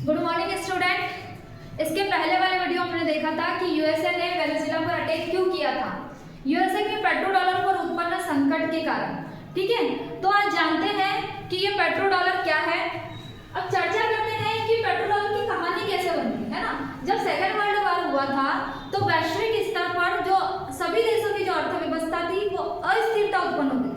Good morning student. इसके पहले वाले वीडियो में हमने देखा था कि यूएसए ने वेनेजुएला पर अटैक क्यों किया था, यूएसए के पेट्रो डॉलर पर उत्पन्न संकट के कारण। ठीक है, तो आज जानते हैं कि ये पेट्रो डॉलर क्या है। अब चर्चा करते हैं कि पेट्रो डॉलर की कहानी कैसे बनी, है ना। जब सेकेंड वर्ल्ड वॉर हुआ था तो वैश्विक स्तर पर जो सभी देशों की जो अर्थव्यवस्था थी वो अस्थिरता उत्पन्न हो गई थी।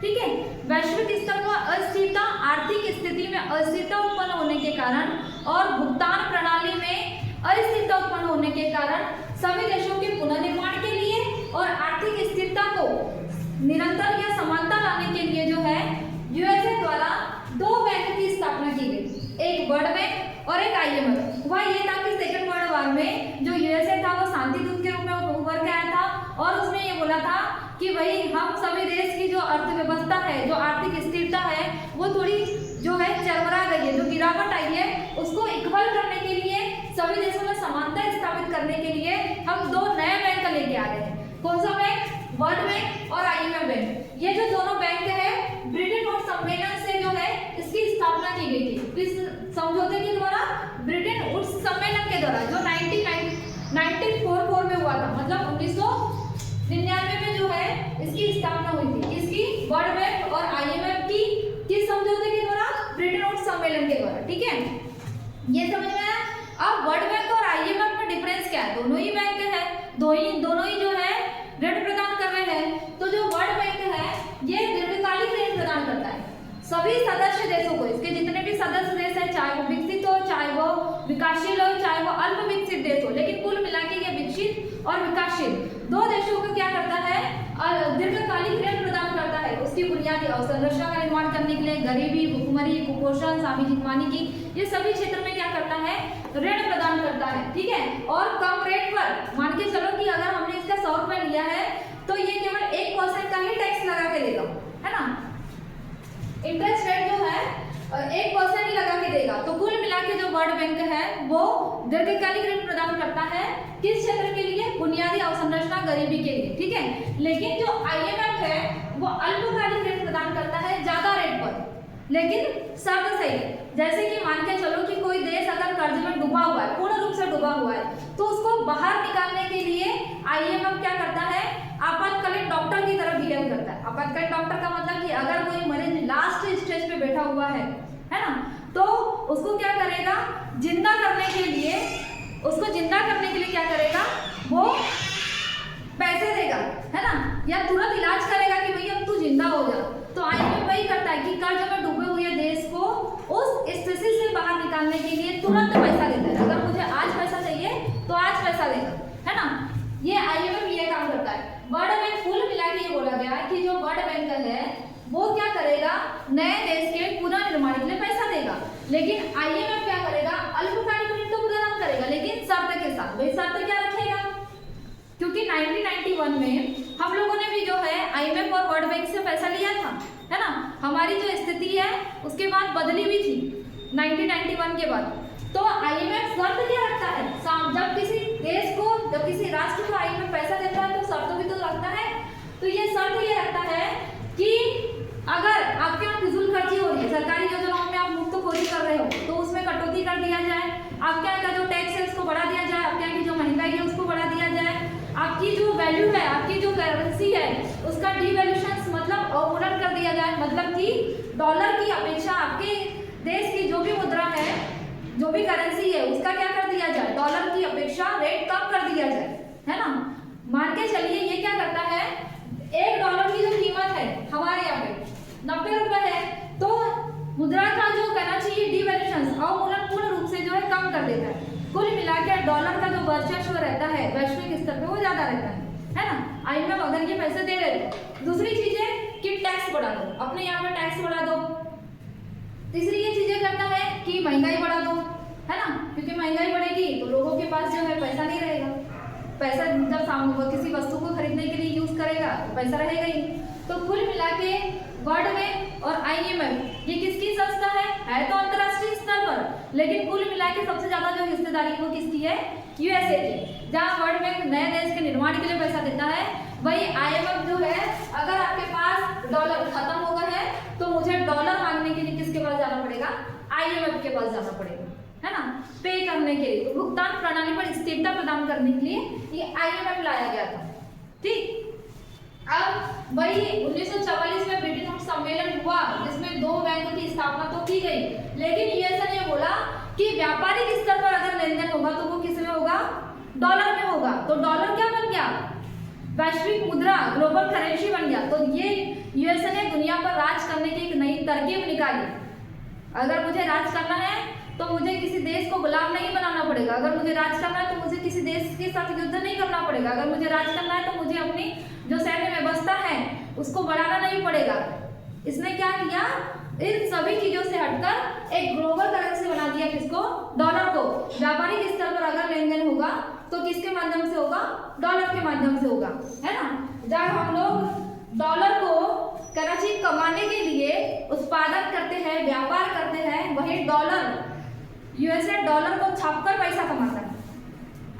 ठीक है, वैश्विक स्तर पर अस्थिरता, आर्थिक स्थिति में अस्थिरता उत्पन्न होने के कारण और भुगतान प्रणाली में अस्थिरता उत्पन्न होने के कारण सभी देशों के पुनर्निर्माण के लिए और आर्थिक स्थिरता को निरंतर या समानता लाने के लिए जो है यूएसए द्वारा दो बैंक की स्थापना की गई, एक वर्ल्ड बैंक और एक IMF। वह ये था कि सेकेंड वर्ल्ड वॉर में जो यूएसए था वो शांति दूत के रूप में उभर के आया था और उसने ये बोला था कि भाई हम सभी देश की जो अर्थव्यवस्था है, जो आर्थिक स्थिरता है वो थोड़ी जो है चरमरा गई है, जो गिरावट आई है उसको इक्वल करने के लिए, सभी देशों में समानता स्थापित करने के लिए हम दो नए बैंक लेके आ रहे हैं। कौन सा बैंक? वर्ल्ड बैंक और IMF बैंक। ये जो दोनों बैंक है ब्रिटेन वुड्स सम्मेलन से जो है इसकी स्थापना की गई थी। इस समझौते के द्वारा, ब्रिटेन वुड्स सम्मेलन के द्वारा जो 1944 में हुआ था, मतलब 1999 में जो है इसकी स्थापना हुई थी। इसकी वर्ल्ड बैंक और IMF की किस समझौते के द्वारा? ब्रिटेन वुड्स सम्मेलन के द्वारा। ठीक है, ये समझ में आया। अब वर्ल्ड बैंक और IMF में डिफरेंस क्या है? दोनों ही बैंक है, दोनों ही जो है ऋण प्रदान कर रहे हैं। तो जो वर्ल्ड बैंक है ये दीर्घकालिक ऋण प्रदान करता है सभी सदस्य देशों को। इसके जितने भी सदस्य देश हैं, चाहे वो विकसित हो, चाहे वो विकासशील हो, चाहे वो अल्प विकसित देश हो, लेकिन कुल मिला के ये विकसित और विकासशील दो देशों को क्या करता है? दीर्घकालिक ऋण प्रदान करता है। उसकी बुनियादी अवसंरचना का निर्माण करने के लिए गरीबी, भुखमरी, कुपोषण, सामाजिक वानिकी, ये सभी क्षेत्र में क्या करता है? ऋण प्रदान करता है। ठीक है, और कम रेट पर, मान के चलो कि अगर हमने इसका 100 रुपए लिया है तो ये केवल 1% का ही टैक्स लगा के देगा, है ना। इंटरेस्ट रेट जो है 1% ही लगा के देगा। तो कुल मिला के जो वर्ल्ड बैंक है वो दीर्घकालिक ऋण प्रदान करता है किस क्षेत्र के लिए? बुनियादी अवसंरचना, गरीबी के लिए। ठीक है, लेकिन जो IMF है वो अल्पकालिक ऋण प्रदान करता है ज्यादा रेट पर, लेकिन शर्त सही। जैसे कि मान के चलो कि कोई देश अगर कर्ज में डूबा हुआ है, पूर्ण रूप से डूबा हुआ है, तो उसको बाहर निकालने के लिए IMF क्या करता है? आपातकालीन डॉक्टर की तरह बिहेव करता है। आपातकालीन डॉक्टर का मतलब कि अगर कोई मरीज लास्ट स्टेज पे बैठा हुआ है ना, तो उसको क्या करेगा? जिंदा करने के लिए, उसको जिंदा करने के लिए क्या करेगा? वो पैसे देगा, है ना, या तुरंत इलाज करेगा कि भैया अब तू जिंदा हो जा। तो IMF वही करता है कि कर्ज में डूबे हुए देश को उस स्थिति से बाहर निकालने के लिए तुरंत पैसा देता है। अगर मुझे आज पैसा चाहिए तो आज पैसा देगा, है ना। ये IMF ये काम करता है। वर्ल्ड बैंक, कुल मिला के ये बोला गया कि जो वर्ल्ड बैंक है वो क्या करेगा? नए देश के पुनर्निर्माण के लिए पैसा देगा, लेकिन IMF क्या करेगा? अल्पकालिक ऋण तो प्रदान करेगा, लेकिन शर्त के साथ। वही शर्त क्या रखेगा? क्योंकि 1991 में हम लोगों ने भी जो है IMF और वर्ल्ड बैंक से पैसा लिया था, है ना। हमारी जो स्थिति है उसके बाद बदली भी थी 1991 के बाद। तो IMF शर्त क्या रखता है? जब किसी देश को, जब किसी राष्ट्र को IMF पैसा देता है तो शर्त भी तो रखता है। तो ये शर्त ये रखता है कि अगर आपके यहाँ फिजूल खर्ची हो रही है, सरकारी योजनाओं में आप मुफ्तखोरी कर रहे हो तो उसमें कटौती कर दिया जाए, आपके यहाँ का जो टैक्स है उसको बढ़ा दिया जाए, आपके यहाँ की जो महंगाई है उसको बढ़ा दिया जाए, आपकी जो वैल्यू है, आपकी जो करेंसी है उसका डिवैल्यूएशन मतलब अवमूल्यन कर दिया जाए। मतलब कि डॉलर की अपेक्षा आपके देश की जो भी मुद्रा है, जो भी करेंसी है उसका क्या कर दिया जाए? डॉलर की अपेक्षा रेट कम कर दिया जाए, है ना। मान के चलिए ये क्या करता है? $1 की जो कीमत है हमारे यहाँ पे 90 रुपए है, तो मुद्रा का जो करना चाहिए डिवैल्यूएशन, अवमूल्यन पूर्ण रूप से जो है कम कर देता है। कुल मिला के डॉलर का जो वर्चस्व रहता है वैश्विक स्तर पे वो ज्यादा रहता है ना। IMF अगर ये पैसे दे रहे हो। दूसरी चीज है कि टैक्स बढ़ा दो, अपने यहाँ पे टैक्स बढ़ा दो। तीसरी ये चीजें करता है कि महंगाई बढ़ा दो, है ना, क्योंकि महंगाई बढ़ेगी तो लोगों के पास जो है पैसा नहीं रहेगा। पैसा जब सामने किसी वस्तु को खरीदने के लिए यूज करेगा तो पैसा रहेगा ही। तो कुल मिला के वर्ल्ड बैंक और IMF ये किसकी संस्था है तो अंतरराष्ट्रीय स्तर पर, लेकिन कुल मिला के सबसे ज्यादा जो हिस्सेदारी वो किसकी है? यूएसए की। जहाँ वर्ल्ड बैंक नए देश के निर्माण के लिए पैसा देता है, वही IMF जो है अगर आपके पास डॉलर खत्म हो गए हैं तो मुझे डॉलर मांगने के लिए किसके पास जाना पड़ेगा? IMF के पास जाना पड़ेगा। है ना, पे करने के लिए, भुगतान प्रणाली पर स्थिरता प्रदान करने के लिए ये IMF लाया गया था। ठीक, अब वही 1944 में ब्रिटेन सम्मेलन हुआ जिसमें 2 बैंकों की स्थापना तो की गई, लेकिन यूएसए ने बोला कि व्यापारिक स्तर पर अगर लेन देन होगा तो वो किस में होगा, डॉलर में होगा। तो डॉलर क्या बन गया, वैश्विक मुद्रा, ग्लोबल करेंसी बन गया। तो ये यूएसए ने दुनिया पर राज करने की एक नई तरकीब निकाली। अगर मुझे राज करना है तो मुझे किसी देश को गुलाम नहीं बनाना पड़ेगा, अगर मुझे राज करना है तो मुझे किसी देश के साथ युद्ध नहीं करना पड़ेगा, अगर मुझे राज करना है तो मुझे अपनी जो सैन्य व्यवस्था है उसको बढ़ाना नहीं पड़ेगा। इसने क्या किया, इन सभी चीजों से हटकर एक ग्लोबल करेंसी बना दिया, किसको, डॉलर को। व्यापारिक स्तर पर अगर लेन देन होगा तो किसके माध्यम से होगा, डॉलर के माध्यम से होगा, है ना। जब हम लोग डॉलर को करेंसी कमाने के लिए उत्पादन करते हैं, व्यापार करते हैं, वही डॉलर यूएसए डॉलर को छापकर पैसा कमाता है।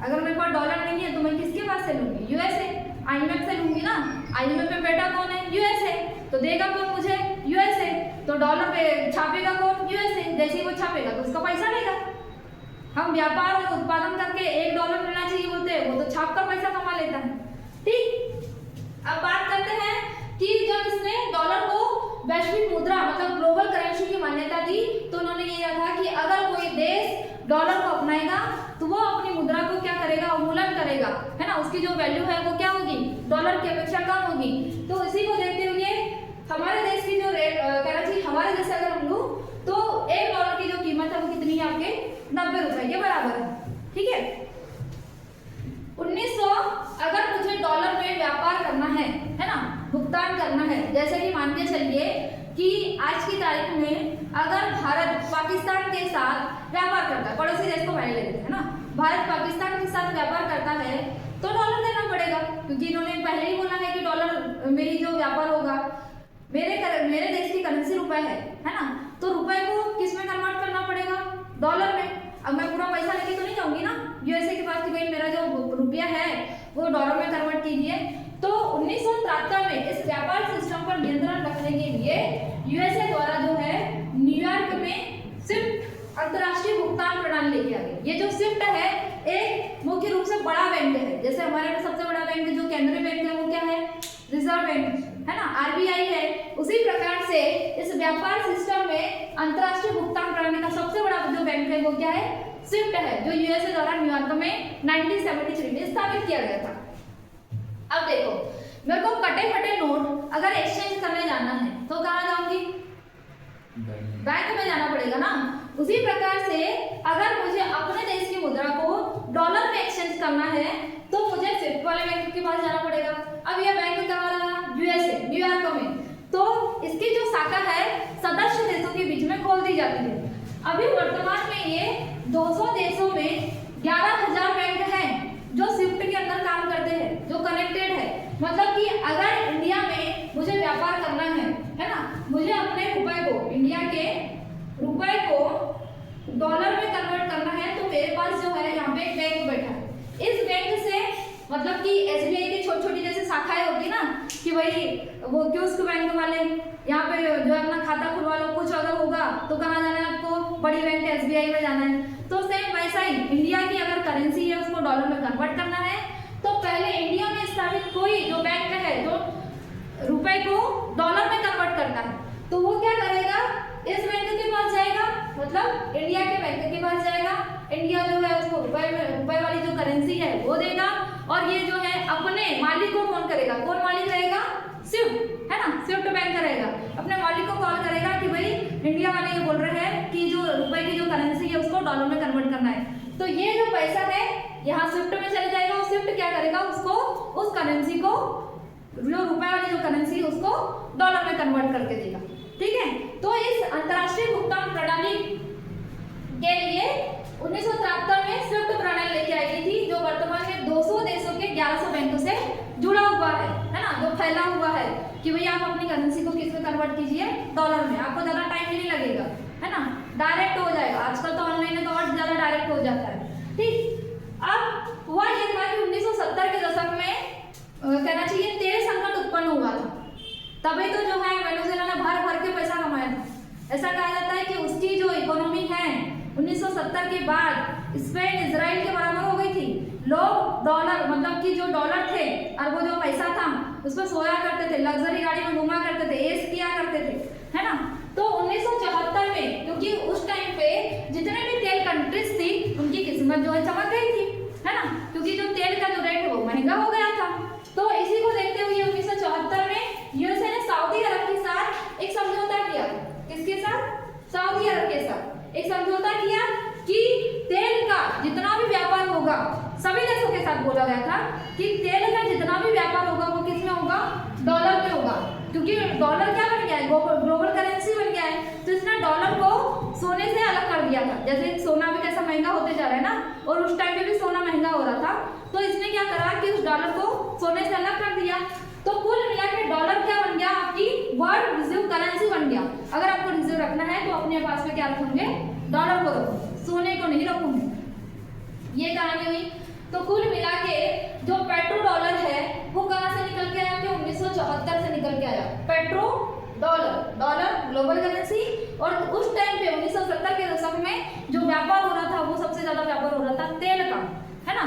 अगर मेरे पास डॉलर नहीं है तो मैं किसके पास से लूंगी, यूएसए, IMF से लूंगी ना। IMF में बेटा कौन है, यूएसए, तो देगा कौन मुझे, यूएसए। तो डॉलर पे छापेगा कौन, यूएसए। जैसे ही वो छापेगा तो उसका पैसा लेगा। हम व्यापार और उत्पादन करके $1 मिलना चाहिए बोलते हैं, वो तो छाप कर पैसा कमा लेता है। ठीक, अब बात करते हैं कि जब इसने डॉलर को वैश्विक मुद्रा मतलब ग्लोबल करेंसी की मान्यता दी तो उन्होंने ये रखा कि अगर कोई देश डॉलर को अपनाएगा तो वो अपनी मुद्रा को क्या करेगा, अवमूल्यन करेगा, है ना। उसकी जो वैल्यू है वो क्या होगी, डॉलर की अपेक्षा कम होगी। तो इसी को देखते हुए हमारे देश की जो करेंसी, हमारे देश से अगर हम लूं तो $1 की जो कीमत है वो कितनी है, आपके 90 रुपए के बराबर है। ठीक है, 1900 अगर मुझे डॉलर में व्यापार करना है ना, भुगतान करना है, जैसे कि मान के चलिए कि आज की तारीख में अगर भारत पाकिस्तान के साथ व्यापार करता है, पड़ोसी देश को पहले लेते हैं ना, भारत पाकिस्तान के साथ व्यापार करता है तो डॉलर देना पड़ेगा, क्योंकि इन्होंने पहले ही बोला है कि डॉलर में ही जो व्यापार होगा। मेरे देश की करेंसी रुपए है ना, तो रुपए को किस में कन्वर्ट करना पड़ेगा, डॉलर में। अब मैं पूरा पैसा लेके तो नहीं जाऊंगी ना यूएसए के पास कि भाई मेरा जो रुपया है वो डॉलर में कन्वर्ट कीजिए। तो 1973 में इस व्यापार सिस्टम पर नियंत्रण रखने के लिए यूएसए द्वारा जो है न्यूयॉर्क में स्विफ्ट अंतर्राष्ट्रीय भुगतान प्रणाली लेके आ गई। ये जो स्विफ्ट है एक मुख्य रूप से बड़ा बैंक है, जैसे हमारे में सबसे बड़ा बैंक जो केंद्रीय बैंक है वो क्या है, रिजर्व बैंक, है ना, RBI है। उसी प्रकार से इस व्यापार सिस्टम में अंतर्राष्ट्रीय भुगतान प्रणाली का सबसे बड़ा जो बैंक है वो क्या है, स्विफ्ट है, जो यूएसए द्वारा न्यूयॉर्क में 1973 में स्थापित किया गया था। अब देखो, मेरे को कटे फटे नोट अगर एक्सचेंज करने जाना है तो कहाँ जाऊंगी, बैंक में जाना पड़ेगा ना। उसी प्रकार से अगर मुझे अपने देश की मुद्रा को डॉलर में एक्सचेंज करना है तो मुझे स्विफ्ट वाले बैंक के पास जाना पड़ेगा। अब यह बैंक कहाँ रहा, यूएसए, न्यूयॉर्क में। तो इसकी जो शाखा है सदस्य देशों के बीच में खोल दी जाती है। अभी वर्तमान में ये 200 देशों में 11,000 बैंक हैं जो स्विफ्ट के अंदर काम करते हैं, जो कनेक्टेड है। मतलब कि अगर इंडिया में मुझे व्यापार करना है ना, मुझे अपने रुपए को, इंडिया के रुपए को डॉलर में कन्वर्ट करना है तो मेरे पास जो है यहाँ पे एक बैंक बैठा है। इस बैंक से मतलब कि SBI की छोटी छोटी जैसे शाखाएं होती ना कि भाई वो कियोस्क बैंक वाले यहाँ पे जो अपना खाता खुलवा लो, कुछ अगर होगा तो कहाँ जाना है आपको, बड़ी बैंक SBI में जाना है। तो सेम वैसा ही इंडिया की अगर करेंसी है उसको डॉलर में कन्वर्ट करना है तो पहले इंडिया में स्थापित कोई जो बैंक है जो रुपए को डॉलर में कन्वर्ट करता है तो वो क्या करेगा, इस बैंक के पास जाएगा, मतलब इंडिया के बैंक के पास जाएगा। इंडिया जो है उसको रुपए वाली जो करेंसी है वो देगा और ये जो है अपने मालिक को फोन करेगा। कौन मालिक रहेगा, स्विफ्ट, है ना, स्विफ्ट बैंक रहेगा। अपने मालिक को कॉल करेगा कि भाई इंडिया वाले ये बोल रहे हैं कि जो रुपए की जो करेंसी है उसको डॉलर में कन्वर्ट करना है। तो ये जो पैसा है यहाँ स्विफ्ट में चले जाएगा और स्विफ्ट क्या करेगा, उसको उस करेंसी को, जो रुपए वाली जो करेंसी है उसको डॉलर में कन्वर्ट करके देगा। ठीक है, तो इस अंतर्राष्ट्रीय भुगतान प्रणाली के लिए 1973 में स्विफ्ट प्रणाली लेके आई गई थी, जो वर्तमान में 200 देशों के 1100 बैंकों से जुड़ा हुआ है ना, जो फैला हुआ है कि भाई आप अपनी करेंसी को किस में कन्वर्ट कीजिए, डॉलर में। आपको ज्यादा टाइम भी नहीं लगेगा, है ना, डायरेक्ट हो जाएगा। आजकल तो ऑनलाइन है तो और ज्यादा डायरेक्ट हो जाता है। ठीक, अब हुआ ये था कि 1970 के दशक में कहना चाहिए तेल संकट उत्पन्न हुआ था। तभी तो जो है वेनेजुएला ने भर भर के पैसा कमाया था। ऐसा कहा जाता है कि उसकी जो इकोनॉमी है 1970 के स्पेन इजराइल के बराबर हो गई थी। लोग डॉलर मतलब कि जो डॉलर थे अरबों जो पैसा था उस पर सोया करते थे, लग्जरी गाड़ी में घुमा करते थे, ऐश किया करते थे, है ना। तो 1974 में क्योंकि उस टाइम पे जितने भी तेल कंट्रीज थी उनकी किस्मत जो है चमक गई थी, है ना, क्योंकि जो तेल का जो रेट वो महंगा हो गया था। तो इसी को देखते हुए 1974 में यूएसए ने सऊदी अरब के साथ एक समझौता किया। किसके साथ? सऊदी अरब के साथ एक समझौता किया कि तेल का जितना भी व्यापार होगा, सभी देशों के साथ बोला गया था कि तेल का जितना भी व्यापार होगा वो किस में होगा? डॉलर में होगा, क्योंकि डॉलर क्या बन गया है? ग्लोबल करेंसी बन गया है। तो इसने डॉलर को सोने से अलग कर दिया था। जैसे सोना भी कैसा महंगा होते जा रहा है ना, और उस टाइम पे भी सोना महंगा हो रहा था, तो इसने क्या करा कि उस डॉलर को सोने से अलग कर दिया। तो कुल मिला के डॉलर क्या बन गया? आपकी वर्ल्ड रिजर्व करेंसी बन गया। अगर आपको रिजर्व रखना है तो अपने पास में क्या रखोगे? डॉलर को रखो, सोने को नहीं रखोगे। ये कहानी हुई। तो कुल मिला के जो पेट्रो डॉलर है वो कहाँ से निकल के आया? 1974 से निकल के आया petro dollar. Dollar global currency, और उस टाइम पे 1970 के दशक में जो व्यापार हो रहा था वो सबसे ज्यादा व्यापार हो रहा था तेल का, है ना।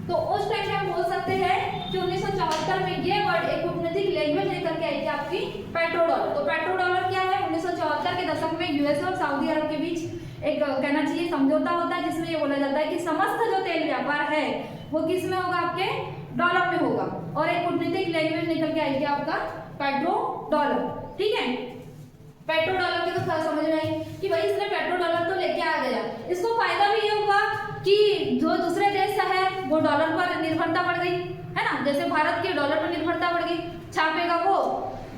तो उस टाइम में हम बोल सकते हैं कि 1974 में ये वर्ड एक कूटनीतिक लैंग्वेज लेकर के आई थी आपकी पेट्रो डॉलर। तो पेट्रो डॉलर क्या है? 1974 के दशक में यूएसए और सऊदी अरब के बीच एक कहना चाहिए समझौता होता है, जिसमें ये बोला जाता है कि समस्त जो तेल व्यापार है वो किस में होगा? आपके डॉलर में होगा। और एक कूटनीतिक लैंग्वेज निकल के आई थी आपका पेट्रो डॉलर, ठीक है। पेट्रो डॉलर की तो समझ में आई कि भाई इसने पेट्रो डॉलर तो लेके आ गया, इसको फायदा भी ये हुआ कि जो दूसरे देश है वो डॉलर पर निर्भरता बढ़ गई, है ना। जैसे भारत की डॉलर पर निर्भरता बढ़ गई, छापेगा वो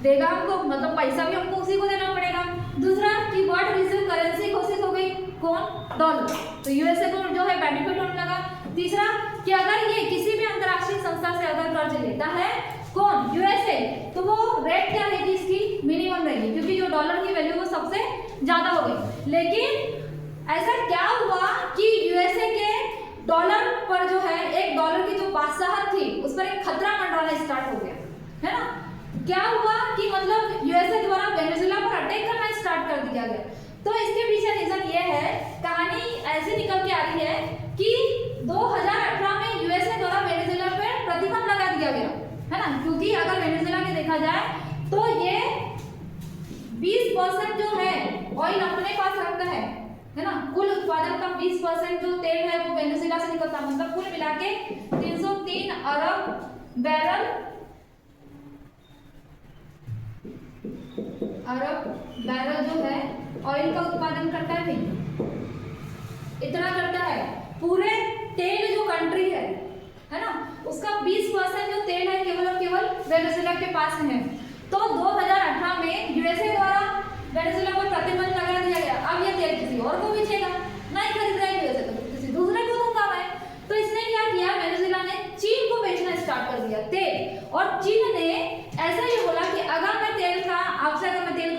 देगा हमको, मतलब पैसा भी हमको उसी को देना पड़ेगा। दूसरा कि वर्ल्ड रिजर्व करेंसी घोषित हो गई, कौन? डॉलर। तो यूएसए को जो है बेनिफिट होने लगा। तीसरा कि अगर ये किसी भी अंतर्राष्ट्रीय संस्था से अगर कर्ज लेता है, कौन? यूएसए, तो वो रेट क्या रहेगी? इसकी मिनिमम रहेगी, क्योंकि जो डॉलर की वैल्यू वो सबसे ज्यादा हो गई। लेकिन ऐसा क्या हुआ कि यूएसए के डॉलर पर जो है एक डॉलर की जो बादशाहत थी उस पर एक खतरा मंडराना स्टार्ट हो गया, है ना। क्या हुआ कि मतलब यूएसए द्वारा वेनेजुएला पर अटैक करना स्टार्ट कर दिया गया। तो इसके पीछे रीजन ये है, कहानी ऐसे निकल के आ रही है कि 2018 में यूएसए द्वारा वेनेजुएला पर प्रतिबंध लगा दिया गया, है ना। क्योंकि अगर वेनेजुएला में देखा जाए तो ये 20% जो है ऑयल अपने पास रखता है ना। कुल उत्पादन का 20% जो तेल है वो वेनेजुएला से निकलता है। मतलब कुल मिला के 303 अरब बैरल जो है ऑयल का उत्पादन करता है भाई, इतना करता है। पूरे तेल जो कंट्री है ना, उसका 20% जो तेल है केवल और केवल वेनेजुएला के पास है। तो 2018 में यूएसए द्वारा वेनेजुएला पर प्रतिबंध लगा दिया गया। अब ये तेल किसी और को बेचेगा, नहीं खरीद रहा है यूएसए तो किसी दूसरे को दूंगा मैं। तो इसने क्या किया? वेनेजुएला ने चीन को बेचना स्टार्ट कर दिया तेल, और चीन ने ऐसा ही बोला कि अगर मैं तेल का आपसे अगर मैं तेल